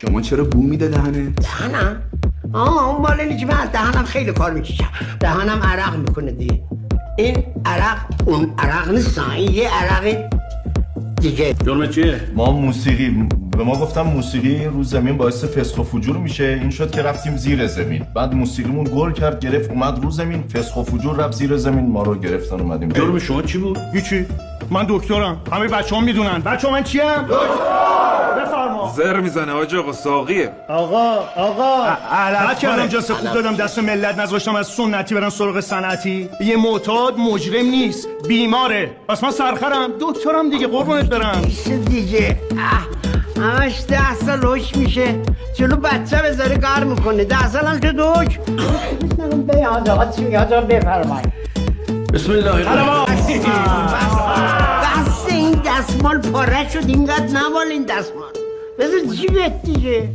شما چرا بو میده دهنه؟ دهنم؟ اون بالا نیچه من دهنم خیلی کار میکشم. دهنم عرق میکنه دیگه. این عرق اون عرق نیست، این یه عرق دیگه. جرمت چیه؟ ما موسیقی به ما گفتم موسیقی رو زمین باعث فسق و فجور میشه. این شد که رفتیم زیر زمین. بعد موسیقیمون گل کرد، گرفت اومد رو زمین، فسق و فجور رفت زیر زمین، ما رو گرفتن اومدیم. جرم شما چی بود؟ هیچی. من دکترم. همه بچه‌ها میدونن. بچه‌ها من چیم؟ دکتر. بفرما. زر میزنه حاج آقا، ساقیه. آقا بچه الان جلسه خوب دادم دست ملت، نذاشتم از سنتی برن سراغ صنعتی. یه معتاد مجرم نیست، بیماره. پس من سرخرم، دکترم دیگه، قربونت برم. ایشه دیگه. همش 10 سال روش میشه، جلو بچه بذاره کار میکنه. 10 سال هم که دوک به حاج آقا چی میگه؟ حاج آقا بفرمایید. بسم الله الرحمن. بس این دستمال پاره شد، اینقدر نمال این دستمال. بذار جیبت دیگه.